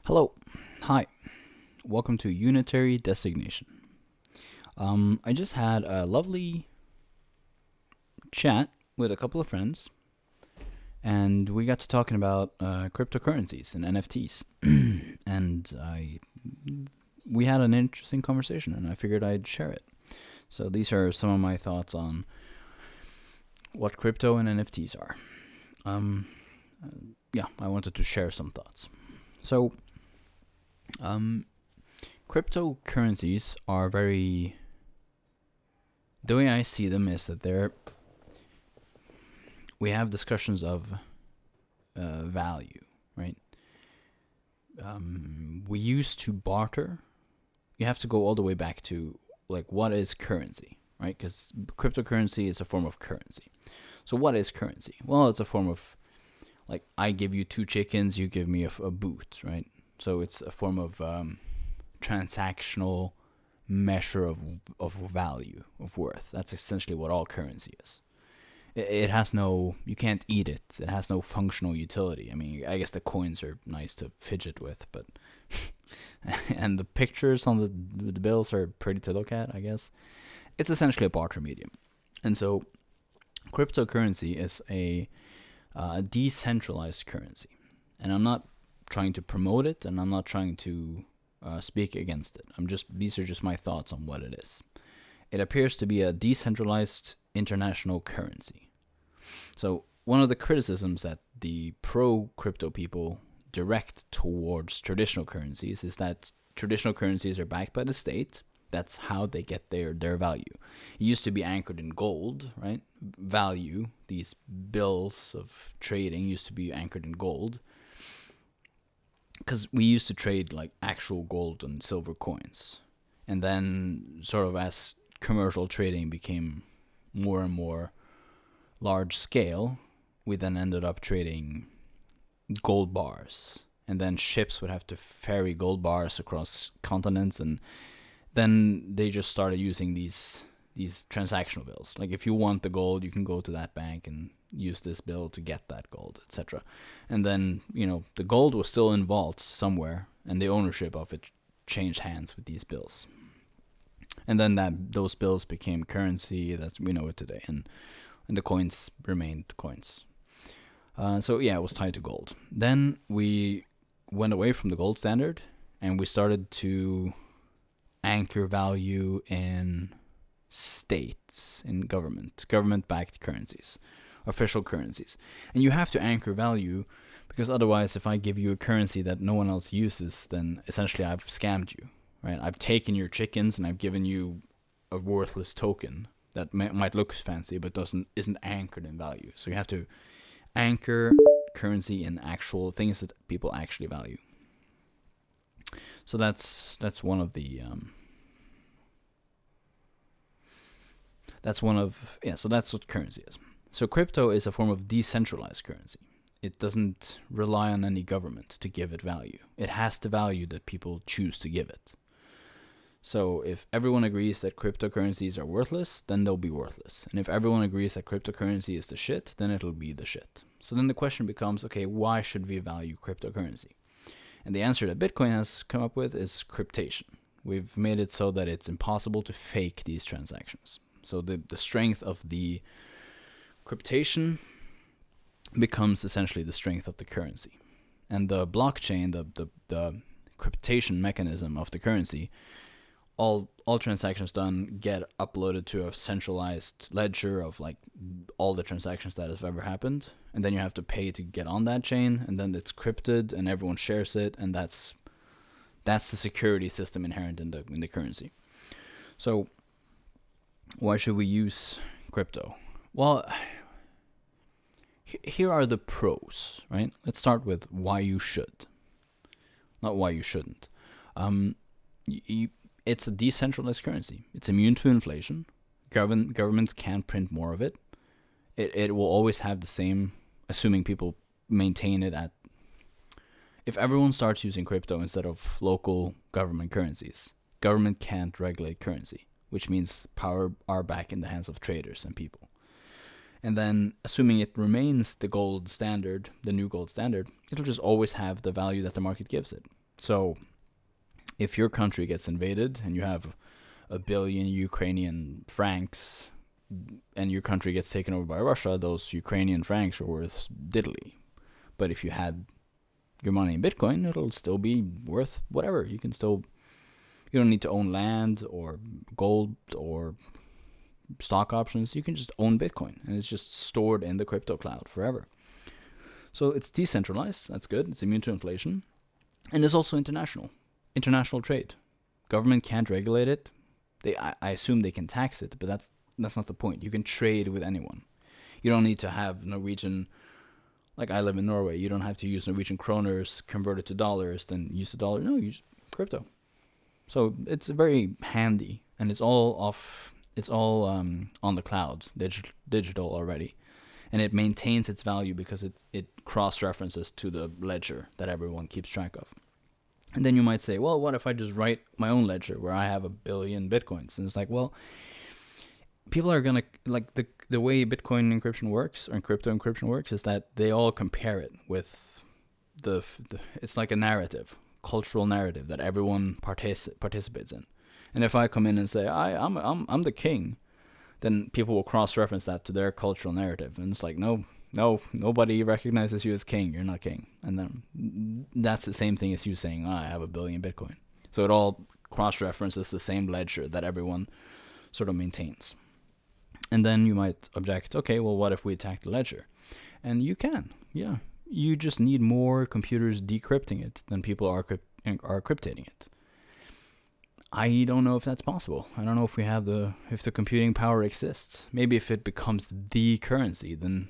Hello. Hi. Welcome to Unitary Designation. I just had a lovely chat with a couple of friends, and we got to talking about cryptocurrencies and NFTs. and we had an interesting conversation, and I figured I'd share it. So these are some of my thoughts on what crypto and NFTs are. Yeah, I wanted to share some thoughts. So, cryptocurrencies are very. The way I see them is that we have discussions of value, right? We used to barter. You have to go all the way back to like what is currency, right? Because cryptocurrency is a form of currency. So what is currency? Well, it's a form of like I give you two chickens, you give me a boot, right? So it's a form of transactional measure of value, of worth. That's essentially what all currency is. It has no, you can't eat it. It has no functional utility. I mean, I guess the coins are nice to fidget with, but and the pictures on the bills are pretty to look at, I guess. It's essentially a barter medium. And so cryptocurrency is a decentralized currency. And I'm not trying to promote it, and I'm not trying to speak against it. These are just my thoughts on what it is. It appears to be a decentralized international currency. So one of the criticisms that the pro crypto people direct towards traditional currencies is that traditional currencies are backed by the state. That's how they get their value. It used to be anchored in gold, right? Value, these bills of trading used to be anchored in gold, because we used to trade like actual gold and silver coins. And then sort of as commercial trading became more and more large scale, we then ended up trading gold bars. And then ships would have to ferry gold bars across continents, and then they just started using these transactional bills. Like if you want the gold, you can go to that bank and use this bill to get that gold, etc. And then, the gold was still in vaults somewhere, and the ownership of it changed hands with these bills. And then those bills became currency that we know it today, and the coins remained coins. So yeah, it was tied to gold. Then we went away from the gold standard, and we started to anchor value in states, in government-backed currencies, official currencies. And you have to anchor value, because otherwise, if I give you a currency that no one else uses, then essentially I've scammed you, right? I've taken your chickens and I've given you a worthless token that might look fancy but isn't anchored in value. So you have to anchor currency in actual things that people actually value. So that's one of the so that's what currency is. So crypto is a form of decentralized currency. It doesn't rely on any government to give it value. It has the value that people choose to give it. So if everyone agrees that cryptocurrencies are worthless, then they'll be worthless. And if everyone agrees that cryptocurrency is the shit, then it'll be the shit. So then the question becomes, okay, why should we value cryptocurrency? And the answer that Bitcoin has come up with is cryptation. We've made it so that it's impossible to fake these transactions. So the strength of the cryptation becomes essentially the strength of the currency. And the blockchain, the cryptation mechanism of the currency, all transactions done get uploaded to a centralized ledger of like all the transactions that have ever happened, and then you have to pay to get on that chain, and then it's crypted and everyone shares it, and that's the security system inherent in the currency. So why should we use crypto? Well, here are the pros, right? Let's start with why you should, not why you shouldn't. It's a decentralized currency. It's immune to inflation. Governments can't print more of it. It will always have the same, assuming people maintain it at. If everyone starts using crypto instead of local government currencies, government can't regulate currency, which means power are back in the hands of traders and people. And then, assuming it remains the gold standard, the new gold standard, it'll just always have the value that the market gives it. So if your country gets invaded and you have a billion Ukrainian francs and your country gets taken over by Russia, those Ukrainian francs are worth diddly. But if you had your money in Bitcoin, it'll still be worth whatever. You don't need to own land or gold or stock options. You can just own Bitcoin, and it's just stored in the crypto cloud forever. So it's decentralized. That's good. It's immune to inflation. And it's also international trade. Government can't regulate it. I assume they can tax it, but that's not the point. You can trade with anyone. You don't need to have Norwegian, like I live in Norway, you don't have to use Norwegian kroners, convert it to dollars, then use the dollar. No, you use crypto. So it's very handy, and it's all on the cloud, digital already. And it maintains its value because it cross-references to the ledger that everyone keeps track of. And then you might say, well, what if I just write my own ledger where I have 1 billion Bitcoins? And it's like, well, people are going to, like, the way Bitcoin encryption works, or crypto encryption works, is that they all compare it with it's like a narrative, cultural narrative that everyone participates in. And if I come in and say, I'm the king, then people will cross-reference that to their cultural narrative. And it's like, no, nobody recognizes you as king. You're not king. And then that's the same thing as you saying, I have 1 billion Bitcoin. So it all cross-references the same ledger that everyone sort of maintains. And then you might object, okay, well, what if we attack the ledger? And you can, yeah. You just need more computers decrypting it than people are cryptating it. I don't know if that's possible. I don't know if if the computing power exists. Maybe if it becomes the currency, then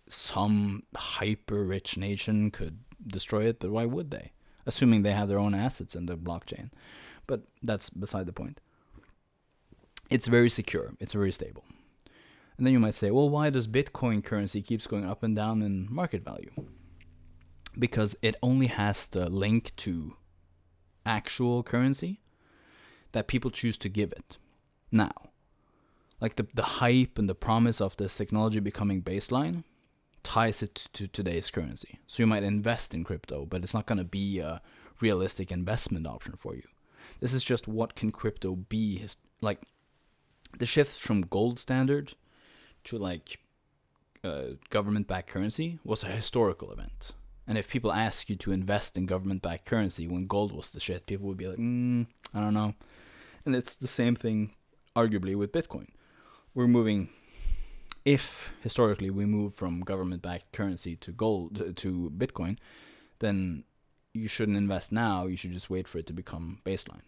some hyper-rich nation could destroy it, but why would they? Assuming they have their own assets in the blockchain. But that's beside the point. It's very secure. It's very stable. And then you might say, well, why does Bitcoin currency keeps going up and down in market value? Because it only has the link to actual currency that people choose to give it. Now, like the hype and the promise of this technology becoming baseline ties it to today's currency. So you might invest in crypto, but it's not going to be a realistic investment option for you. This is just what can crypto be. Like the shift from gold standard to like government-backed currency was a historical event. And if people ask you to invest in government-backed currency when gold was the shit, people would be like, I don't know. And it's the same thing, arguably, with Bitcoin. We're moving, if historically we move from government-backed currency to gold, to Bitcoin, then you shouldn't invest now. You should just wait for it to become baseline.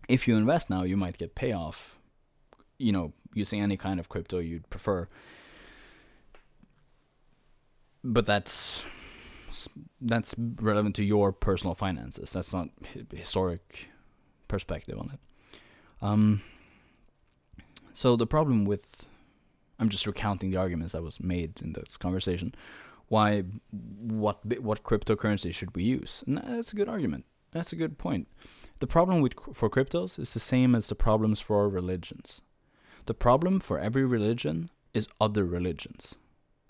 If you invest now, you might get payoff, using any kind of crypto you'd prefer. But that's relevant to your personal finances. That's not historic perspective on it. So the problem with, I'm just recounting the arguments that was made in this conversation. What cryptocurrency should we use? And that's a good argument. That's a good point. The problem for cryptos is the same as the problems for religions. The problem for every religion is other religions.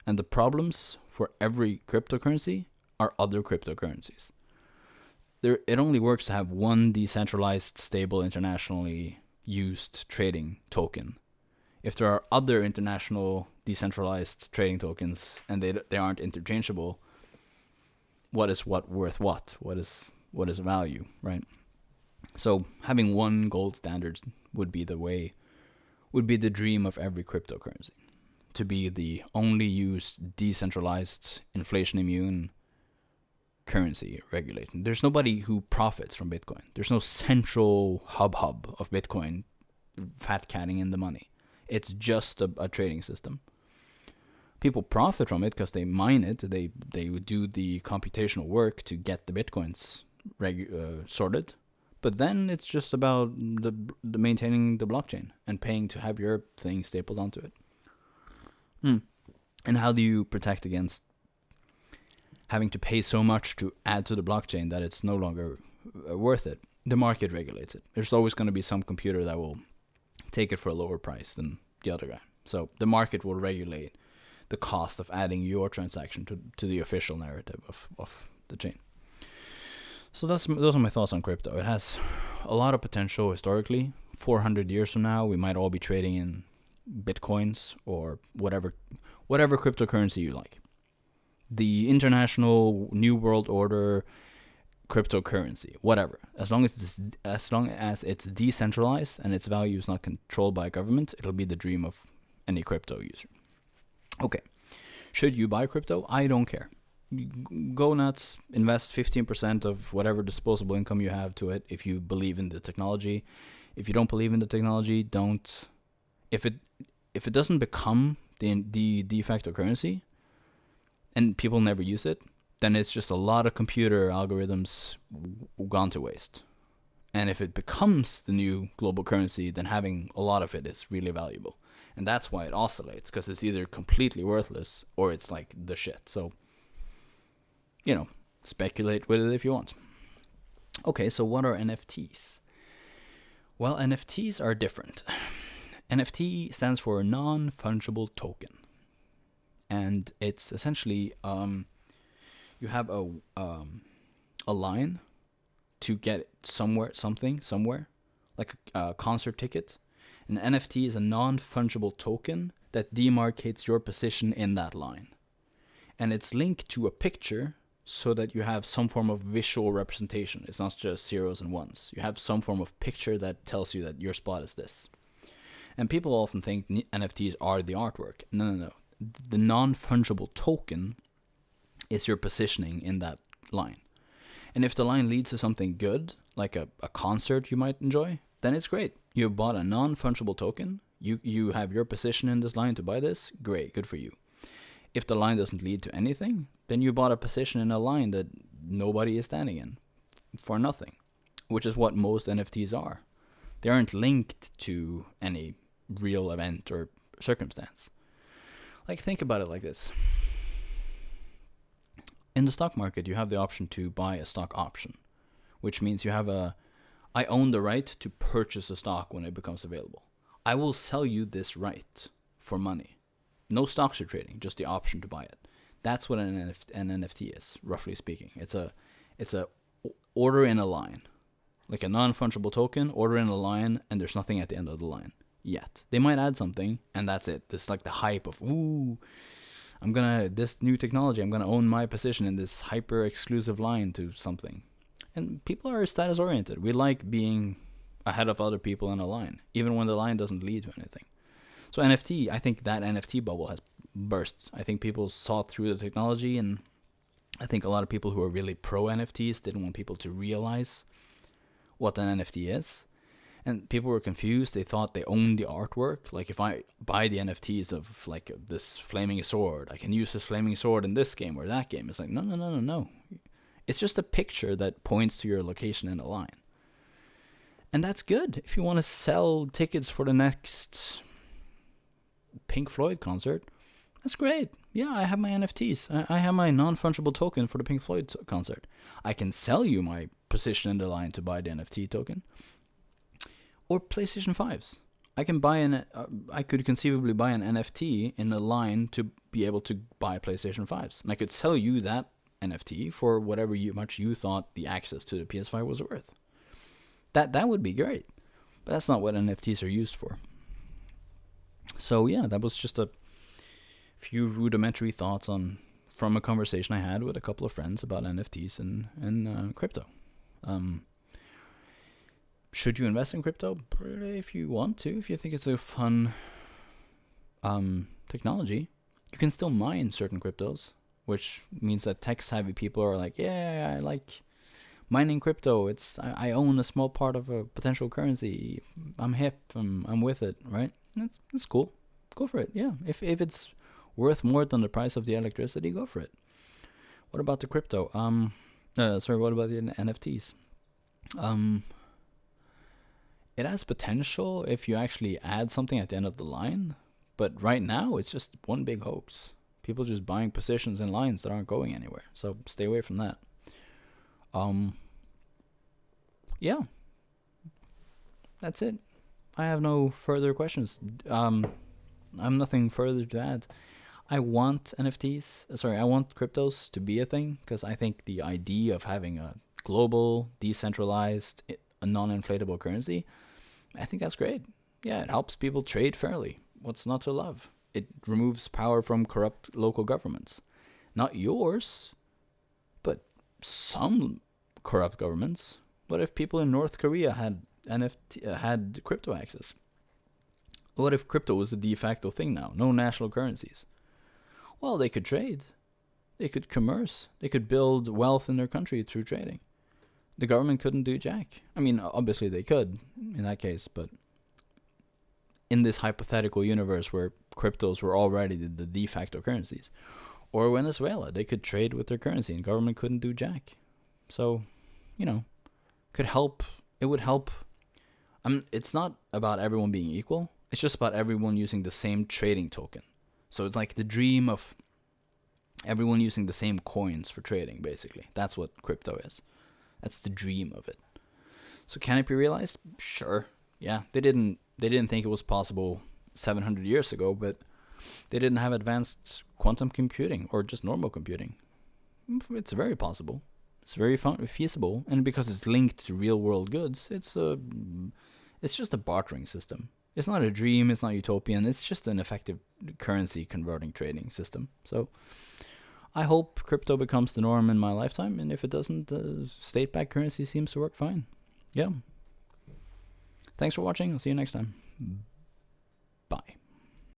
And the problems for every cryptocurrency are other cryptocurrencies. It only works to have one decentralized, stable, internationally used trading token. If there are other international decentralized trading tokens and they aren't interchangeable, what is worth what? What is value, right? So having one gold standard would be the dream of every cryptocurrency. To be the only used decentralized inflation immune currency regulated. There's nobody who profits from Bitcoin. There's no central hub of Bitcoin fat catting in the money. It's just a trading system. People profit from it because they mine it. They do the computational work to get the Bitcoins sorted. But then it's just about the maintaining the blockchain and paying to have your thing stapled onto it. And how do you protect against having to pay so much to add to the blockchain that it's no longer worth it? The market regulates it. There's always going to be some computer that will take it for a lower price than the other guy. So the market will regulate the cost of adding your transaction to the official narrative of the chain. So those are my thoughts on crypto. It has a lot of potential historically. 400 years from now, we might all be trading in bitcoins or whatever cryptocurrency you like. The international new world order cryptocurrency, whatever. As long as it's decentralized and its value is not controlled by a government, it'll be the dream of any crypto user. Okay. Should you buy crypto? I don't care. Go nuts, invest 15% of whatever disposable income you have to it if you believe in the technology. If you don't believe in the technology, don't. If it doesn't become the de facto currency and people never use it, then it's just a lot of computer algorithms gone to waste. And if it becomes the new global currency, then having a lot of it is really valuable. And that's why it oscillates, because it's either completely worthless or it's like the shit. So, speculate with it if you want. Okay, so what are NFTs? Well, NFTs are different. NFT stands for non-fungible token. And it's essentially, you have a line to get somewhere, like a concert ticket. An NFT is a non-fungible token that demarcates your position in that line. And it's linked to a picture so that you have some form of visual representation. It's not just zeros and ones. You have some form of picture that tells you that your spot is this. And people often think NFTs are the artwork. No. The non-fungible token is your positioning in that line. And if the line leads to something good, like a concert you might enjoy, then it's great. You bought a non-fungible token. You have your position in this line to buy this. Great, good for you. If the line doesn't lead to anything, then you bought a position in a line that nobody is standing in for nothing, which is what most NFTs are. They aren't linked to any real event or circumstance. Like, think about it like this. In the stock market, you have the option to buy a stock option, which means I own the right to purchase a stock when it becomes available. I will sell you this right for money. No stocks are trading, just the option to buy it. That's what an NFT is, roughly speaking. It's a order in a line, like a non-fungible token, order in a line, and there's nothing at the end of the line yet. They might add something, and that's it. This like the hype of this new technology, I'm gonna own my position in this hyper exclusive line to something. And people are status oriented. We like being ahead of other people in a line, even when the line doesn't lead to anything. So NFT, I think that NFT bubble has burst. I think people saw through the technology, and I think a lot of people who are really pro NFTs didn't want people to realize what an NFT is. And people were confused. They thought they owned the artwork. Like, if I buy the NFTs of like this flaming sword, I can use this flaming sword in this game or that game. It's like, no. It's just a picture that points to your location in a line. And that's good. If you want to sell tickets for the next Pink Floyd concert, that's great. Yeah, I have my NFTs. I have my non-fungible token for the Pink Floyd concert. I can sell you my position in the line to buy the NFT token. Or PlayStation 5s. I could conceivably buy an NFT in a line to be able to buy PlayStation 5s. And I could sell you that NFT for whatever much you thought the access to the PS5 was worth. That would be great. But that's not what NFTs are used for. So yeah, that was just a few rudimentary thoughts from a conversation I had with a couple of friends about NFTs and crypto. Should you invest in crypto? If you want to, if you think it's a fun technology, you can still mine certain cryptos, which means that tech-savvy people are like, yeah, I like mining crypto. I own a small part of a potential currency. I'm hip. I'm with it, right? That's cool. Go for it. Yeah, if it's worth more than the price of the electricity, go for it. What about the crypto? What about the NFTs? It has potential if you actually add something at the end of the line, but right now it's just one big hoax. People just buying positions in lines that aren't going anywhere. So stay away from that. Yeah, that's it. I have no further questions. I'm nothing further to add. I want NFTs. I want cryptos to be a thing, because I think the idea of having a global, decentralized, a non-inflatable currency, I think that's great. Yeah, it helps people trade fairly. What's not to love? It removes power from corrupt local governments. Not yours, but some corrupt governments. What if people in North Korea had had crypto access? What if crypto was the de facto thing now? No national currencies. Well, they could trade. They could commerce. They could build wealth in their country through trading. The government couldn't do jack. I mean, obviously they could in that case, but in this hypothetical universe where cryptos were already the de facto currencies, or Venezuela, they could trade with their currency and government couldn't do jack. So, could help. It would help. It's not about everyone being equal. It's just about everyone using the same trading token. So it's like the dream of everyone using the same coins for trading, basically. That's what crypto is. That's the dream of it. So can it be realized? Sure. Yeah, they didn't think it was possible 700 years ago, but they didn't have advanced quantum computing or just normal computing. It's very possible. It's very feasible, and because it's linked to real world goods, it's just a bartering system. It's not a dream, it's not utopian, it's just an effective currency converting trading system. So I hope crypto becomes the norm in my lifetime, and if it doesn't, state-backed currency seems to work fine. Yeah. Thanks for watching. I'll see you next time. Bye.